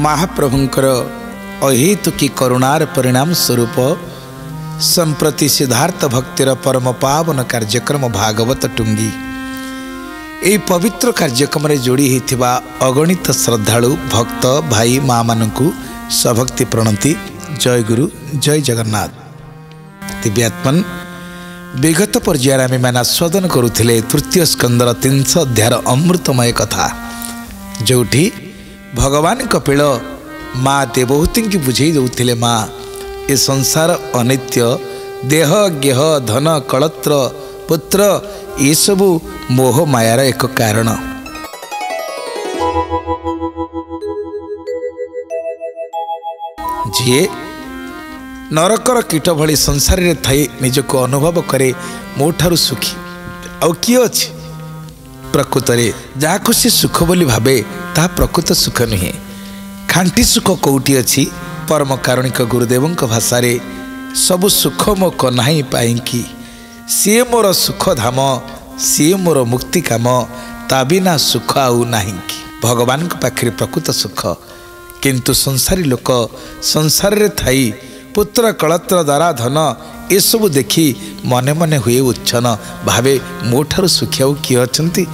महाप्रभुंकर अहेतुकी करुणार परिणाम स्वरूप संप्रति सिद्धार्थ भक्तिर परम पावन कार्यक्रम भागवत टुंगी यह पवित्र कार्यक्रम रे जोड़ी होता अगणित श्रद्धालु भक्त भाई माँ मानू सभक्ति प्रणति। जय गुरु जय जगन्नाथ। दिव्यात्मन विगत पर्यायर आम मैंने आस्वादन करुले तृतीय स्कंदर 300 अध्याय अमृतमय कथा जोठी भगवान कपिल माँ देवहूति की बुझे दौले माँ ये संसार अनित्य देह गेह धन कलत्र पुत्र ये सबू मोह मायार एक कारण। जी नरकर कीट भली संसार रे थाई निजको अनुभव करे मोठारु सुखी आउ किए अच्छी प्रकृत रे जहाँ से सुख बोली भावे ता प्रकृत सुख नुहे। खांटी सुख कौटी अच्छी परम कारुणिक गुरुदेव भाषा रे सबु सुख मो कन्हाई पाईकी सी मोर सुख धाम सी मोर मुक्ति काम ता बिना सुख आउ नाही कि भगवान पाखे प्रकृत सुख किंतु संसारी लोक संसार रे थाई पुत्र कलत्र द्वारा धन ये सब देखी मने मने हुए उच्छन भावे मोठारु सुखी आउ किए अछंती।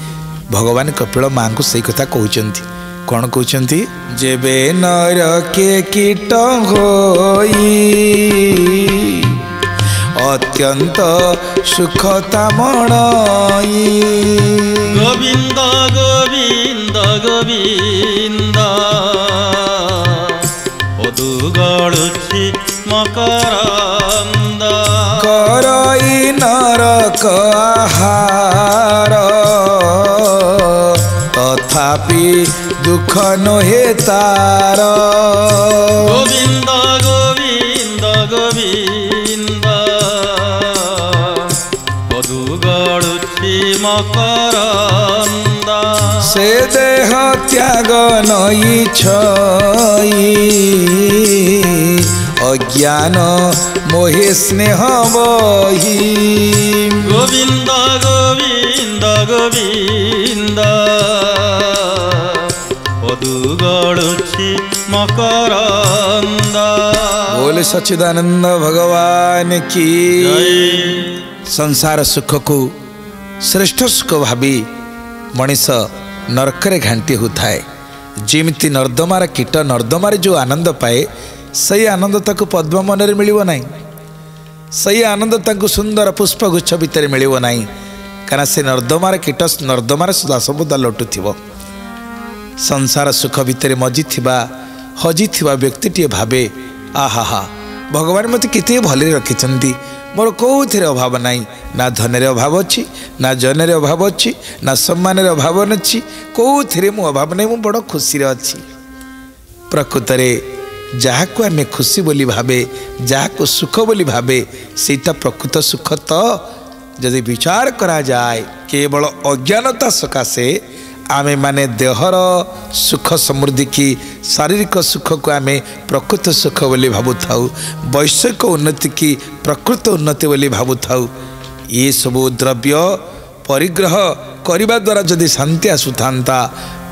भगवान कपिल माँ को सही कथा कहउचंती कौन कहउचंती जेबे नर के कीट होई अत्यंत सुखता मणई गोविंद गोविंद गोविंद पदुगळुछि मकरंद करई नरक आहार तथापि दुख नहे तार गोविंद गोविंद गोविंद पदुगळुछि मकरंद से देह त्याग नई छई अज्ञान मोहे स्नेह बही गोविंद गोविंद गोविंद पदुगळुछि मकरंद। बोले सच्चिदानंद भगवान की संसार सुख को श्रेष्ठ सुख भावी मनीष नरकरे घांटी होताए जिमिति नर्दमार कीट नर्दमार जो आनंद पाए सही आनंद ताकू पद्म मन में मिलिबो नहीं सही आनंद ताकू सुंदर पुष्पगुच्छ भितर मिलिबो नहीं कारण से नर्दमार कीट नर्दमार सदा सबदा लटुथिबो। संसार सुख भितर मजी थिबा हजी थिबा व्यक्तिटी भावे आहा हा भगवान मते केते भले रखिछंती मोर कौथिरे अभाव नहीं ना धन अभाव अच्छी ना जन अभाव अच्छी ना सम्मान अभाव अच्छी कौथिरे मु अभाव नहीं मु बड़ खुशी अच्छी। प्रकृत रे जहाँ को आम खुशी बोली भावे जहाँ को सुख बोली भावे सेटा प्रकृत सुख तो जदि विचार करा जाए केवल अज्ञानता सकाशे आमे माने देहर सुख समृद्धि की शारीरिक सुख को आमे प्रकृत सुख बोली भावु थाउ वैश्विक उन्नति की प्रकृत उन्नति बोली भावु थाउ। ये सबू द्रव्य परिग्रह करने द्वारा जदि शांति आसुता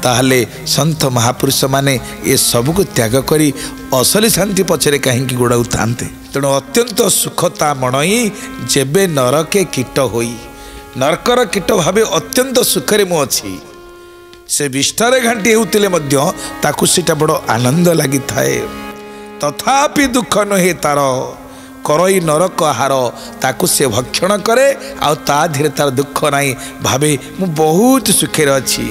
ताहले संत महापुरुष माने ये सबको त्याग करी असली शांति पछरे कहीं गोड़ाऊ थांते। तेणु अत्यंत सुखता मणई जेबे नरके कीट होई नरकर कीट भावे अत्यंत सुखरे मु अच्छी से विष्ठारे घांटी होतिले मध्य ताकु सीटा बड़ आनंद लगी थाए तथापि दुख नहे तार करई नरक आहार ताकु से भक्षण करे आ ता धीरे तार दुख नहीं भावे मु बहुत सुखे अच्छी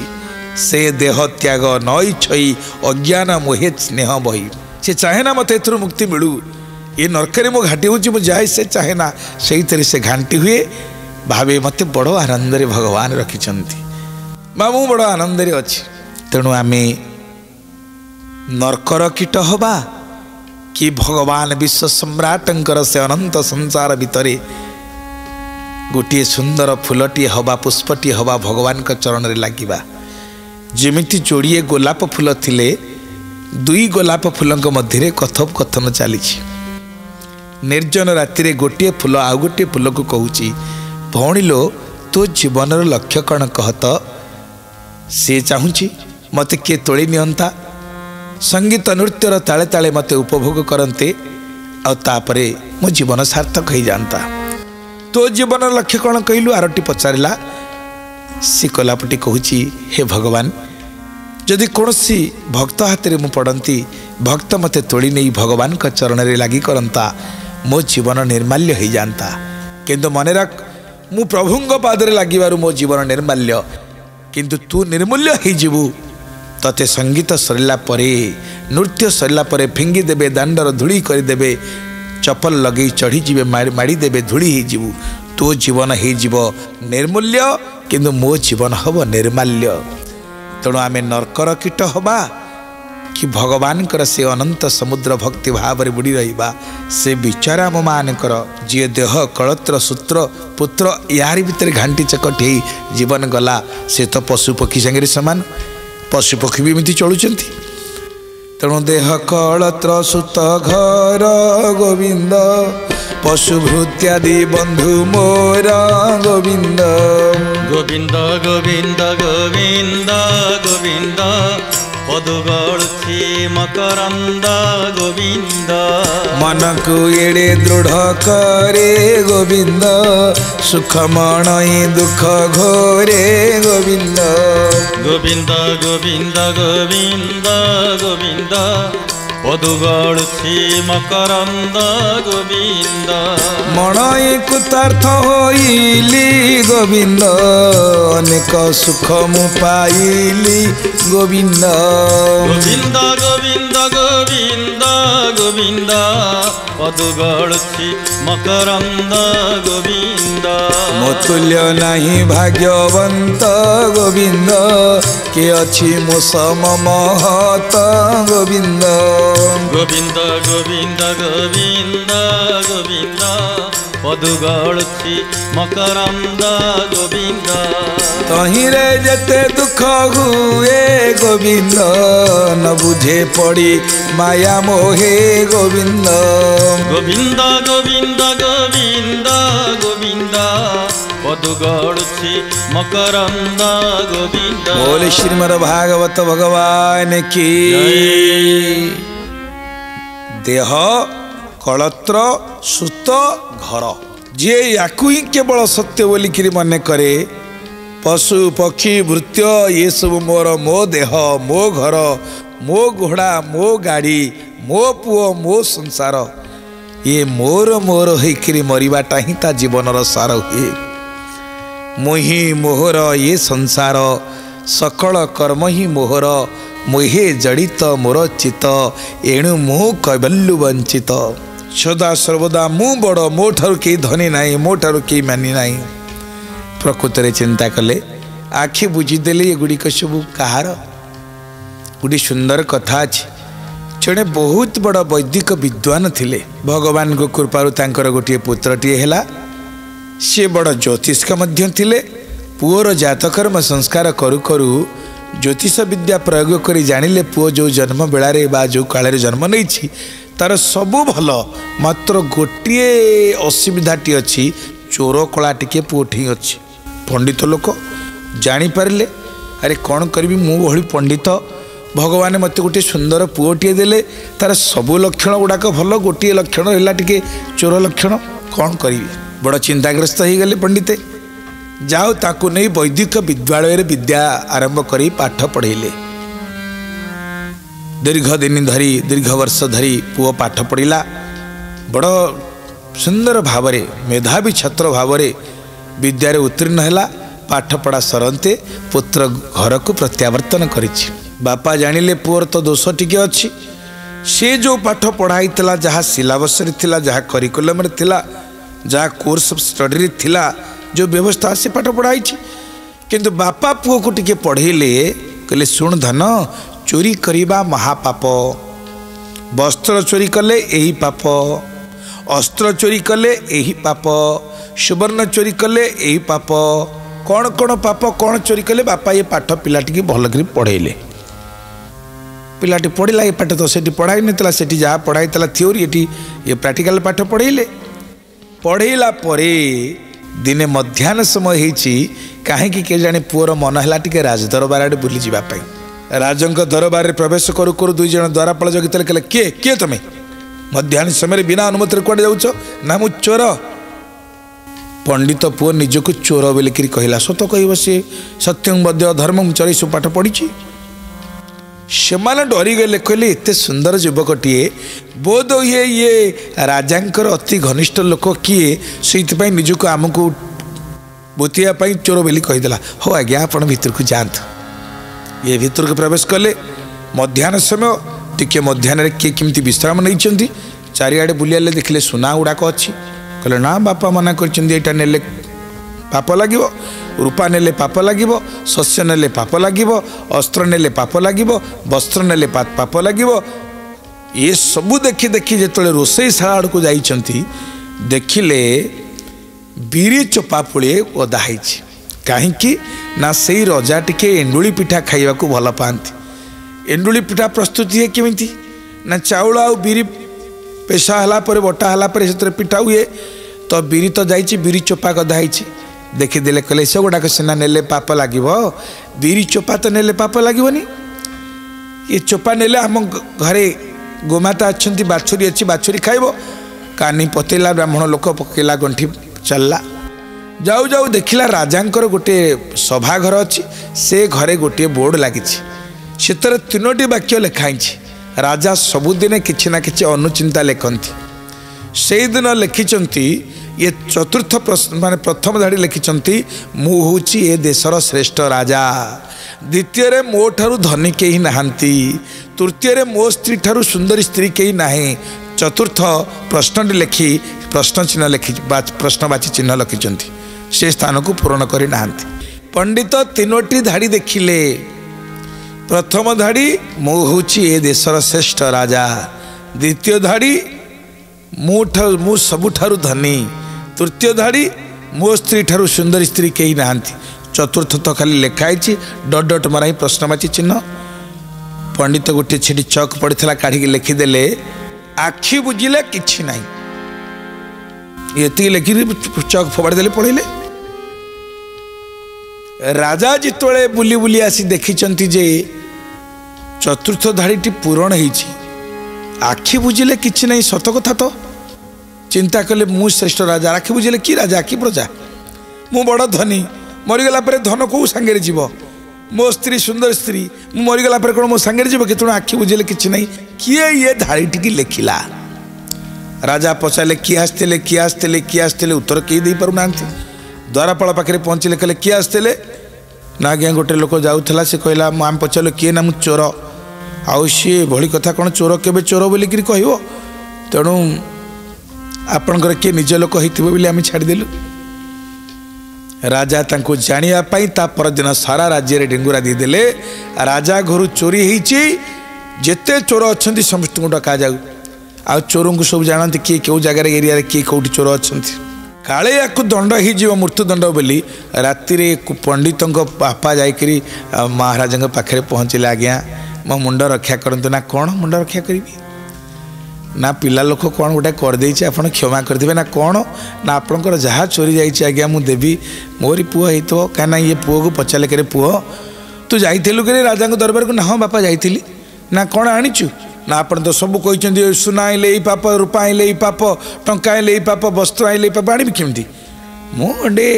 से देह त्याग नई छई अज्ञान मोहे स्नेह बही से चाहे ना मत एथुर मुक्ति मिलू ये नरकरे मो घाटी हूँ मुझे जाए से चाहे ना से से घांटी हुए भावे मत बड़ आनंद रे भगवान रखिछंती बा मु बड़ आनंद रे अच्छी। तेणु आमे नरकर कीट हवा कि भगवान विश्व सम्राटंकर से अनंत संसार भितरे गोटे सुंदर फुलटी हवा पुष्पटी हवा भगवान का चरण रे लागिबा जेमिति जोड़िए गोलाप फूल थिले दुई गोलाप फूलों मध्य कथोपकथन चली निर्जन राति गोटे फूल आउ गोटे फूल को कहूँ भौणी लो तो जीवन लक्ष्य कौन कहत सी चाहूँगी मत किए तोली नियंता संगीत नृत्यर ताले ताले मते उपभोग करते आउे मो जीवन सार्थक हो जाता। तो जीवन लक्ष्य कौन कहलु आरटी पचारा सी कलापटी कहूँ हे भगवान जदि कौन सी भक्त हाथ में पड़ती भक्त मते तोड़ी नहीं भगवान का चरण में लगी करता मो जीवन निर्माल्य हो जाता। किंतु मन रख मु प्रभुंग पादरे लगिबारु मो जीवन निर्माल्य किंतु तू निर्मूल्य हो जीवु। तते संगीत सरला परे नृत्य सरला परे फिंगी देबे दांडर धूली करदेबे चपल लगे चढ़ी जीवे माड़ी देबे धूली हो जीवु। तो जीवन हो जीव निर्मूल्य किंतु मो जीवन हम निर्माल्य। तेणु आमे नरकर कीट हवा कि भगवान कर से अनंत समुद्र भक्ति भाव में बुड़ी रहिबा से विचार आम मानकर जी देह कलत्र सूत्र पुत्र यार भितर घांटी चकटे जीवन गला से तो पशु पक्षी संगे सामान पशु पक्षी भी एमती चलुचंती। तेणु देह कलत्र सुत घर गोविंद पशु भृत्यादि बंधु मोर गोविंद गोविंद गोविंद गोविंद गोविंद पदुगळुछि मकरंद गोविंद मन को एड़े दृढ़ करे गोविंद सुखमणि दुख घोरे गोविंद गोविंद गोविंद गोविंद गोविंद पदुगळुछि मकरंद गोविंद मणि कृतार्थ होइली गोविंद अनेक सुख मु पाइली गोविंद गोविंद गोविंद गोविंद गोविंद पदुगळुछि मकरंद गोविंद मोतुल्य नहीं भाग्यवंत गोविंद के अछि मो सम महत गोविंद गोविंद गोविंद गोविंद गोविंद पदुगळुछि मकरंद गोविंद तहिरे जते दुख हुए गोविंद न बुझे पड़ी माया मोहे गोविंद गोविंद गोविंद गोविंद गोविंद पदुगळुछि मकरंद गोविंद बोले श्रीमद् भागवत भगवान की देह कलत्र सुत घर जे याकू ही केवल सत्य बोलिकी मन करे पशु पक्षी भृत्य ये सब मोर मो देह मो घर मो घोड़ा मो गाड़ी मो पुओ मो संसार ये मोर मोर होकर मरवाटा ही ता जीवन सार हुए मुही मोहर ये संसार सकल कर्म ही मोहर मुहे जड़ित मोर चित एणु मु कैबल्यु वंचित सदा सर्वदा मु बड़ मो ठारू के धनी नाई मो ठारू के मानी नाई। प्रकृत रे चिंता कले आखि बुझीदेले ये गुड़िक सब कहार गोटे सुंदर कथा अच्छी जड़े बहुत बड़ वैदिक विद्वान थिले भगवान को कृपारु तांकर गोटे पुत्रटीए हैला सी बड़ ज्योतिष्क मध्य थिले पुओर जातकर्म संस्कार करू करू ज्योतिष विद्या प्रयोग करी जानिले पुओ जो जन्म बेलारे बा जो काल जन्म नहीं तार सबू भल मात्र गोटे असुविधाटी अच्छी चोर कला टिके पुओठी अच्छी पंडित लोक जानीपारे अरे कौन करी मु भली पंडित भगवान मत गोटे सुंदर पुओटीए देले तार सबू लक्षण गुड़ाक भल गोटे लक्षण है टिके चोर लक्षण कौन करी बड़ चिंताग्रस्त हो गले पंडिते जाओ ताकू नहीं वैदिक विद्यालय विद्या आरंभ करी पाठ पढ़ेले दीर्घ दिन धरी दीर्घ वर्ष धरी पुओ पाठ पढ़िला बड़ सुंदर भावरे मेधावी छात्र भावरे विद्यार उत्तीर्ण है पाठ पढ़ा सरंते पुत्र घर को प्रत्यावर्तन करिछि बापा जानिले पुअर तो दोष टिके अच्छी से जो पाठ पढ़ाई जहाँ सिलेबस जहाँ करिकुलम जहाँ कोर्स ऑफ स्टडी थिला जो व्यवस्था से पाठ पढ़ाई किंतु बापा पुओ को टिके पढ़ेले कहले सुन धन चोरी करिबा महापाप वस्त्र चोरी कले यही पाप अस्त्र चोरी कले यही पाप सुवर्ण चोरी कले यही पाप कौन कौन पाप कौन चोरी कले बापा ये पाठ पिलाटी भल कर पढ़ेले पिलाटी पढ़ला ये पाठ तो सेठी पढ़ाई नला सेठी जहाँ पढ़ाई थ्योरी ये प्रैक्टिकल पाठ पढ़ेले पढ़ेला परे दिने मध्याह्न समय होती कहीं के जाने पुअर मन है टे राजदरबार आड़े बुली जावाई राजंक दरबार प्रवेश करू करू दुई जन द्वारपाल जगितले कहले किए किए तुम्हें मध्याह्न समय बिना अनुमति कौन जाऊच ना मु चोर। पंडित पुओ निजक चोर बोलिकी कहला सत कह सी सत्यं बद्य धर्मं चरैसु पाठ पढ़ी से डरीगले कहले एत सुंदर युवकटीए बोध हुए ये राजांकर अति घनिष्ठ लोक किए से निजक आमको बोतियापाई चोर बोली कहीदेला हो आज्ञा आपण भीतर को जातु ये भीतर को प्रवेश कले मध्याह्न समय टिके मध्याह्न किए किमती विश्राम नहीं चारिआडे बुलियाले देखिले सुना गुड़ाक अच्छी कहले ना बापा मना कर नेले पाप लगे रूपा नेले पाप लगे शस्य नेले पाप लगे अस्त्र नेले पाप लगे वस्त्र नेले पाप लगे ये सबू देखी देखी जो रोषेईशाला आड़ को जाइछंती देखिले बीरी चोपा पुड़े ओदाई कहीं ना से रजा टिके एंडुली पिठा खाइबा को भल पाती एंडुली पिठा प्रस्तुति है केमिति ना चाउल आ बीरी पेशा हला पर बटा हला पर से पिठा हुए तो बीरी तो जाइए बीरी चोपा गदाई देखीदे कहले से गुड़ाक सीना नेले पाप लगे बीरी चोपा तो नेले पाप लगनी ये चोपा नेले आम घरे गोमाता अच्छा बाछुरी अच्छी बाछुरी खाइब कानी पतेला ब्राह्मण लोक पकेला गंठी चलला जाऊ जाऊ देखिला राजांकर गोटे सभाघर अच्छी से घरे गोटे बोर्ड लगी से तीनोटी वाक्य लिखाई राजा सबुदिने किछि ना किछि अनुचिंता लिखती से दिन लिखिंट ये चतुर्थ प्रश्न माने प्रथम धाड़ी लिखिंट मु हूँ ए देशर श्रेष्ठ राजा द्वितीय रे मो ठारू धनी केही नाहंती तृतीय रे मो स्त्री ठारू सुंदरी स्त्री केही नाही चतुर्थ प्रश्न लिखि प्रश्न चिन्ह लिखि प्रश्नवाची चिन्ह लिखिंट से स्थान को पूरण करी नाहंती। पंडित तीनोटी धाड़ी देखिले प्रथम धाड़ी मु हूँ ए देशर श्रेष्ठ राजा द्वितीय धाड़ी मु सबुठारु धनी तृतीय धाड़ी मो स्त्री ठारू सुंदर स्त्री कहीं नाहंती चतुर्थ तो खाली लिखाई डट डट मराई प्रश्नवाची चिन्ह। पंडित गोटे छिटी चक पड़ता काढ़ी लिखिदेले आखि बुझिले किछि नाई ये लिखि चक फोबाड़ी पड़े राजा जिते बुली बुली आसी देखिंट जे चतुर्थ धाड़ी पूरण होइछि आखि बुझिले किछि नहीं सत कथा तो चिंता कले मु श्रेष्ठ राजा आखि बुझिले कि राजा कि प्रजा मु बड़ धनी मरीगला धन को सांगे जीव मो स्त्री सुंदर स्त्री मु मरीगला कौन मो सांगे जीव कि तेणु आखि बुझिले किछि नहीं किए ये धाड़ी लिखिला राजा पचारे किए आसते उत्तर कई दे पारु नांती द्वारपाल पाखे पहुँचले कहले किए आसते ना आज्ञा गोटे लोक जाऊला से कहला आम पचारे किए ना मु चोर आउ सी भली कथा कौन चोर केबे चोर बोलिक कह तेणु आपणकर किए निज लोक होती आम छाड़देलु राजा तांको जानिया पाई ता परदिन सारा राज्य रे डेंगुरा देदेले राजा घर चोरी होईची जेते चोर अच्छा समस्त डका जाऊ आ चोर को सब जानते किए क्यों जगार एरिया किए कौटी चोर अच्छा काले या दंड हो मृत्युदंड बोली राति पंडित बापा जाकरी महाराजा पाखे पहुँचले आज्ञा मो मुंड रक्षा करते ना कौन मुंड रक्षा करी ना पिला लोक कौन गोटे करदे आप क्षमा करदे ना कौन ना आपंकर जहाँ चोरी जाइए आज्ञा मुझे देवी मोरी पुओ हो कहीं ये पुओ को पचारे करे पुओ तू जाइलु कि राजा दरबार को ना हाँ बापा जाइली ना कौन आनीचु ना आपन तो सब कहते सुना आइले यही पाप रूपा आइले यही पाप टंका आइले यही पाप वस्त्र आइले पाप आनी केमती मुझे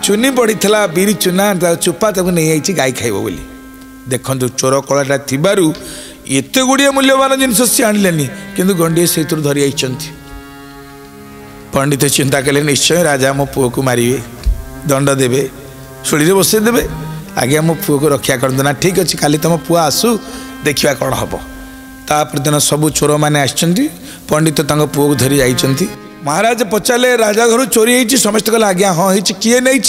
चुनी पड़ी था बीरी चुना चुपा तक नहीं आई गाई खाइब बोली देखु चोर कलाटा थी एत गुड़िया मूल्यवान जिनस सी आणिलेनी किंतु गंडे से धरी आई पंडित चिंता कले निश्चय राजा मो पुओ को मारे दंड देवे शुड़ी बसई देवे आज्ञा मो पुओ को रक्षा कर देना ठीक अच्छे खाली तुम पुआ आसू देखा कौन हम ताप्रदिन सबू चोर मैंने आसछंती पंडित पुओ को धरी जाइछंती महाराज पचारे राजा घर चोरी होती समस्त कहले आज्ञा हाँ होती किए नहीं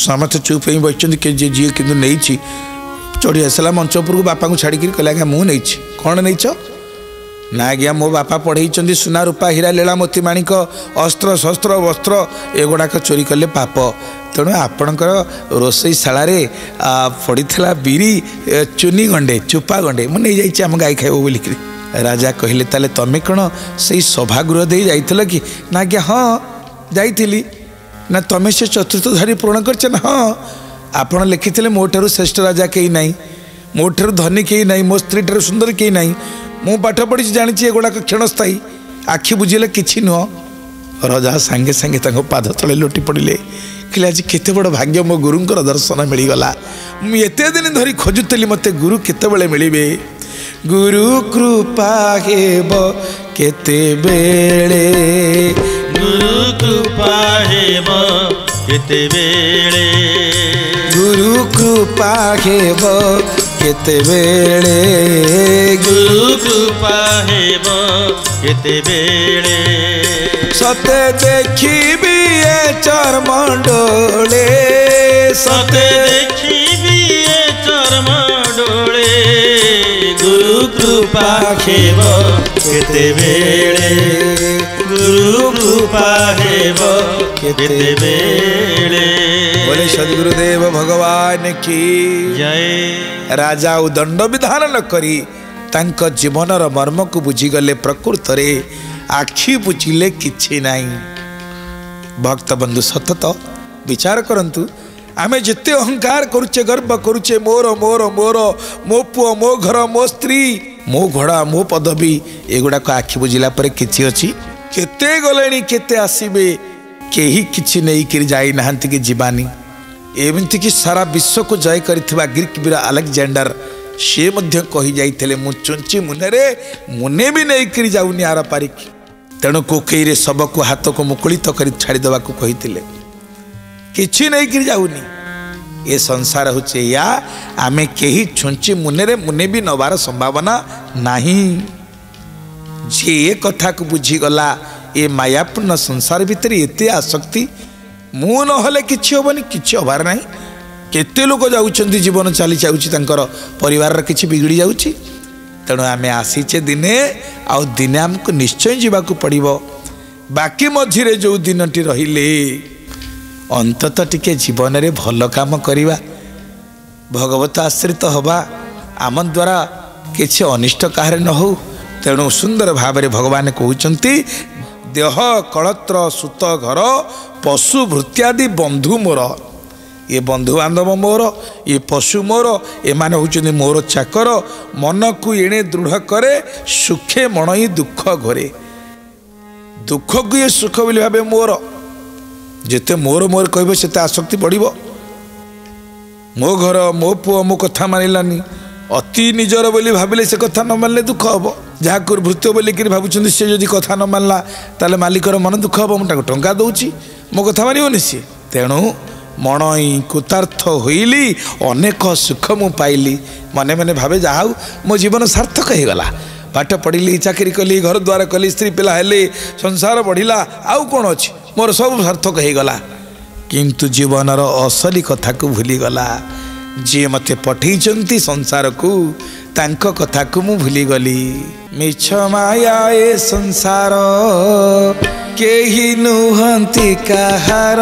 समस्त चुप ही बच्चे जी कि नहीं चढ़ी आसला मंचपुर को बापा को छाड़ी कहले आज्ञा मुझे नहीं कौन नहीं ना आज्ञा मो बापा पढ़े सुना रूपा हीरा लीला मोती माणिक अस्त्र शस्त्र वस्त्र एगुड़ाक चोरी कले पाप तेणु आपणकर रोषेईशाला पड़ा बीरी चुनी गंडे चुपा गंडे मुझे नहीं आम गाई खाइब बोलिक राजा कहले ताले तमें कौन से सभागृह दे जाइल कि ना आज्ञा हाँ जाइली ना तमें से चतुर्थ धाड़ी पूरण कर हाँ आपड़ लिखिले मो ठारू श्रेष्ठ राजा कहीं ना मोठार धनी कहीं ना मो स्त्री ठार सुंदर कहीं ना मु पाठ पढ़ी जानी एगुड़ाक क्षणस्थायी आखि बुझे कि नुह रजा सांगे सांगे पाद तले लोटी पड़े कि आज केते बड़ भाग्य मो गुरुंकर दर्शन मिलगला मुझे दिन धरी खोजुली मत गुरु केते मिले गुरु कृपा हेब केते बेले गुरु कृपा हेब केते बेले गुरु कृपा हेब केते बेले गुरु कृपा हेब केते बेले सते देखिबी ए चरमंडोले सते देखिबी ए चरमंडोले गुरु कृपा हेब केते बेले गुरु कृपा हेब केते बेले। बोले सद्गुरुदेव भगवान की जय। राजा दंड विधान न करी तांक जीवनर मर्म को बुझीगले प्रकृत रे आखि बुझिले किछि नाही। भक्त बंधु सतत विचार करंतु आमे जिते अहंकार करुचे गर्व करुचे मोर मोर मोर मो पुओ मो घर मो स्त्री मो घोड़ा मो पदवी एगुड़ा को आखि बुझिला पर किछि अछि केते गलेनी केते आसीबे केही किछि नै कि जाई नाहंती कि जीवानी। एमती कि सारा विश्व को जय करिथिबा ग्रीक वीर अलेक्जेंडर से मध्य कही जाइथिले मु चुंची मुने मुने भी नहीं करी जाउनी आर पारिक तेणु कोकईरे सब को हाथ को मुकुलित कर छाड़ी देवा को कहिथिले किछि नहीं करी जाउनी। ये संसार होचे या आमे केही छुंची मुने भी नबार संभावना नहीं। जे ये कथा को बुझी गला ये मायापूर्ण संसार भितर एते आसक्ति मु नहले किछि होबनी किछि हबार नहीं। केते लोक जाउछंती जीवन चली जाउछि तांकर परिवार किछि बिगड़ी जाउछि तेणु आमे आसीचे दिने आउ दिने हमको निश्चय जीवाकू पड़िबो। बाकी मझिरे जो दिनटी रहिले अंतत टिके जीवन रे भल काम करिवा भगवत आश्रित हवा आम द्वारा किछि अनिष्ट काहरे न हो। तेणु सुंदर भाव रे भगवान कहउछंती देह कलत्र सुत घर पशु भृत्यादि बंधु मोर ये बंधु बांधव मोर ये पशु मोर एमाने होचंदी मोर चाकर मन को एणे दृढ़ करे सुखे मणई दुख घरे दुख को ये सुख बोली भावे मोर जेते मोर मोर कहबो सेते आसक्ति बढ़िबो। मो घर मो पुओ मो कथा मानिलानी अति निजर बोली भाविले से कथा न मानले दुख हबो। जहाँ को भृत्य बोली कि भावुछंदी से जदि कथा न मानला ताले मालिकर मन दुख हबो। मुटा टंका दउची मो कथा मानिबोनी से तेणु मणई कृतार्थ होइली अनेक सुख मु पाइली मने मने भावे जाऊ मो जीवन सार्थक हो गला। पाठ पढ़िली चाकरी कली घर द्वार कली स्त्री पिला हेले संसार बढ़िला आउ कौन अच्छी मोर सब सार्थक हो गला। किंतु जीवनर असली कथा को भूली गला। जी मते पठेइचंती संसार को तांक कथा को मु भूली गली। मिछ माया ए संसार केही नुहंती कहार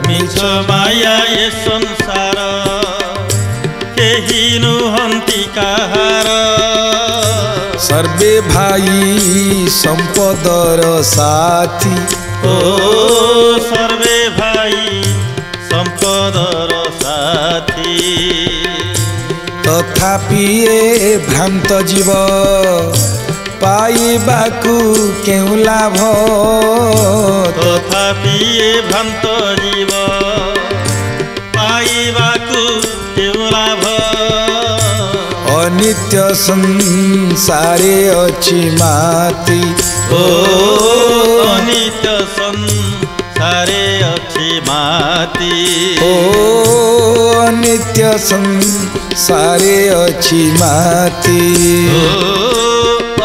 मिछ माया ए संसार केही नुहंती कहार सर्वे भाई संपदर साथी ओ सर्वे भाई संपदर साथी तथापि ए भ्रांत जीव पाइबाकू केउ लाभ तथापि ए भ्रांत जीव पाइबाकू केउ लाभ अनित्य संसारे अछि माती ओ अनित्य संसारे अछि माती ओ अनित्य संसारे अछि माती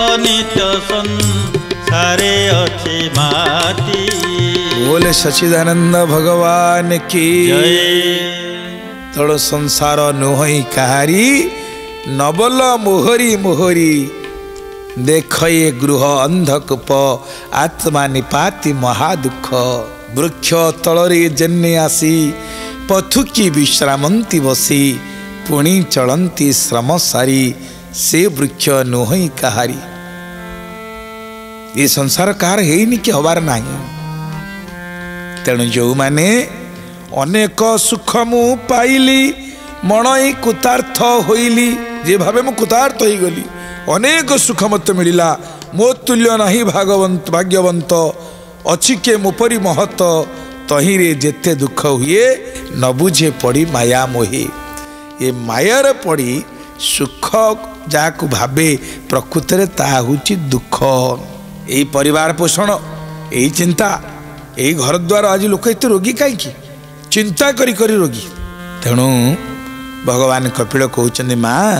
अनित्य संसारे अछि माती। बोले सच्चिदानंद भगवान की जय। तोड़ संसार नुहई कहारी नबल मोहरी मोहरी देख ये गृह अंधकूप आत्मा निपाति महादुख वृक्ष तलरे जन्ने आसी पथुकी विश्रामंती बसी पुणी चलंती श्रम सारी से वृक्ष नुहई कहारी। ये संसार कहार है कि हबार नहीं। तेणु जो माने अनेक सुख मु पाइली मणई कुतार्थ होइली जे भावे मु कुतार्थ हो गली अनेक सुख मत मिलिला मो तुल्य नहीं भागवंत भाग्यवंत अछि के मुपरी महत तहिरे जेते दुख हुए न बुझे पड़ी माया मोहे ये मायार पड़ी सुख जाकु भावे प्रकृत रे ता हुची दुख यही परिवार पोषण यही चिंता यही घर द्वार आज लोक एत रोगी कहीं चिंता करी करी रोगी तेणु भगवान कपिल कहते माँ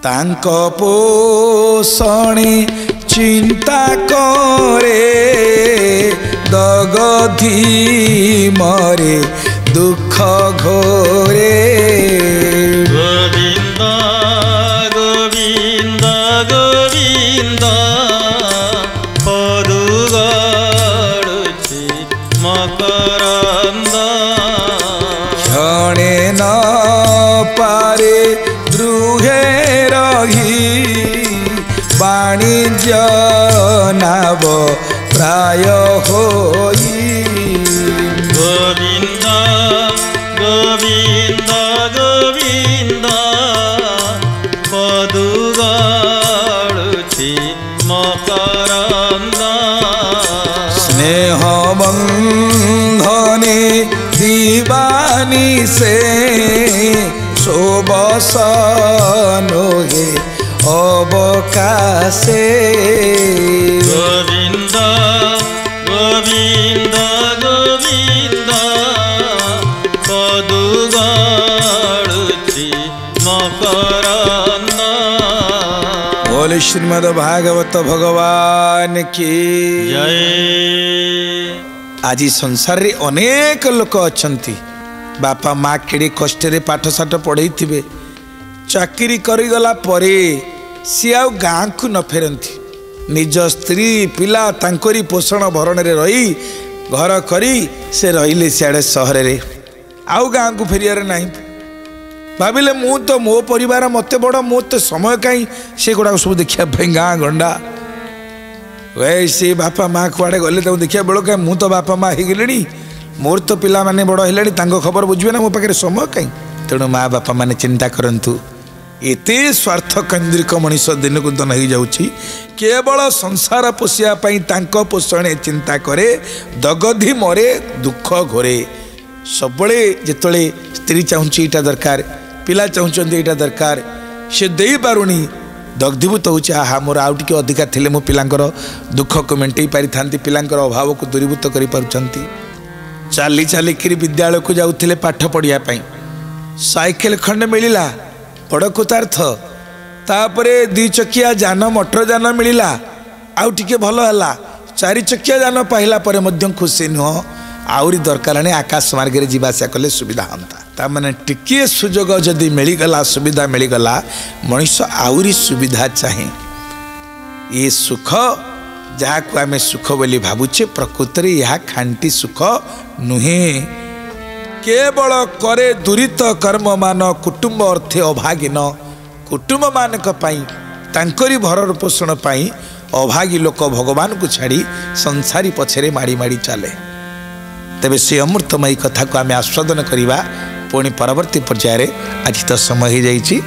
तांक पोषणे चिंता करे दगधी मरे दुख घोरे गोविंद गोविंद गोविंद पदु गड़ुछि मकरंद क्षणे न पारे द्रुहे रही वाणिज्य नाव प्राय होई गोविंद गोविंद गोविंद पदु गड़ुछि मकरंद स्नेह बंधने दीवानी से शोभसनो हे अवकाशे गोविंद गोविंद गोविंद पदु गड़ुछि मकरंद बोले श्रीमद् भागवत भगवान की जय। आज संसार रे अनेक लोक अछंती बापा माँ केड़े कष्ट रे पाठ साठ पढ़ई थिबे चाकरी करी गला परे सी आ गाँ को न फेरती निज स्त्री पिला तांकरी पोषण भरण रे रही घर करी से रहिले सियाड़े सहर रे आउ गाँ को फेरियार नहीं भाविले मु तो मो परिवार मते बड़ मत समय कहीं से गुड़ा सब देखा गाँ गंडा वैसे बापा माँ कुआड़े गले देखा बेल कहीं मु तो बापा माँ हो गले मोर तो पिला माने बड़ है खबर बुझे ना मो पाखे समय कहीं तेणु माँ बापा माने चिंता करंतु एते स्वार्थ केन्द्रिक मनीष दिन को दिन हो जाउछि केवल संसार पोषिया पई तांको पोषणे चिंता करे दगधी मरे दुख घोरे सबले जेतले स्त्री चाहूँची एटा दरकार पिला चाहूँचंदी एटा दरकार से देई पारुनी दग्धीभूत होउछि आहा मोर आउ टिके अधिका थिले मो पिलांकर दुख को मेंटेई पारि थांती पिलांकर अभाव को दूरीभूत करि पारुचंती चाली चाली किरी विद्यालय को जाउथिले पाठ पढ़िया पई साइकेल खंड मिलिला बड़ कृतार्थ तापरे दी चकिया जान मोटर जान मिलिला आउ टिके भल हला चारि चकिया जान पाइला परे मध्यम खुशी नुह आउरी दरकार ने आकाश मार्ग रे जीवासा कले सुविधा हमता ता माने टिके सुजोग जदि मिलिगला सुविधा मिलिगला मनुष्य आउरी सुविधा चाहे ये सुख जहाँ को आमे सुख बोली भावुचे प्रकृत रे यह खांटी सुख नुहे केवल करे दुरित कर्म मान कुटुंब अर्थे अभागिन कुटुंब मानक पाई तांकरी भरण पोषण पाई अभागी लोक भगवान को छाड़ी संसारी पछरे माड़ी माड़ी चले तेबे से अमृतमयी कथा को आमे आस्वादन करिबा पुणी परवर्ती पर्याय आज तो समय हो जाइछि।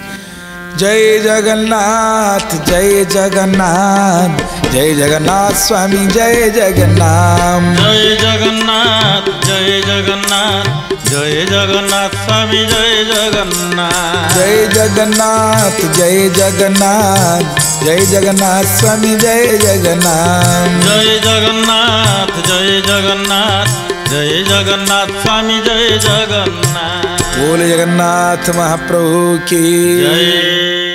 जय जगन्नाथ जय जगन्नाथ जय जगन्नाथ स्वामी जय जगन्नाथ जय जगन्नाथ जय जगन्नाथ जय जगन्नाथ स्वामी जय जगन्नाथ जय जगन्नाथ जय जगन्नाथ जय जगन्नाथ स्वामी जय जगन्नाथ जय जगन्नाथ जय जगन्नाथ जय जगन्नाथ स्वामी जय जगन्नाथ बोले जगन्नाथ महाप्रभु की जय।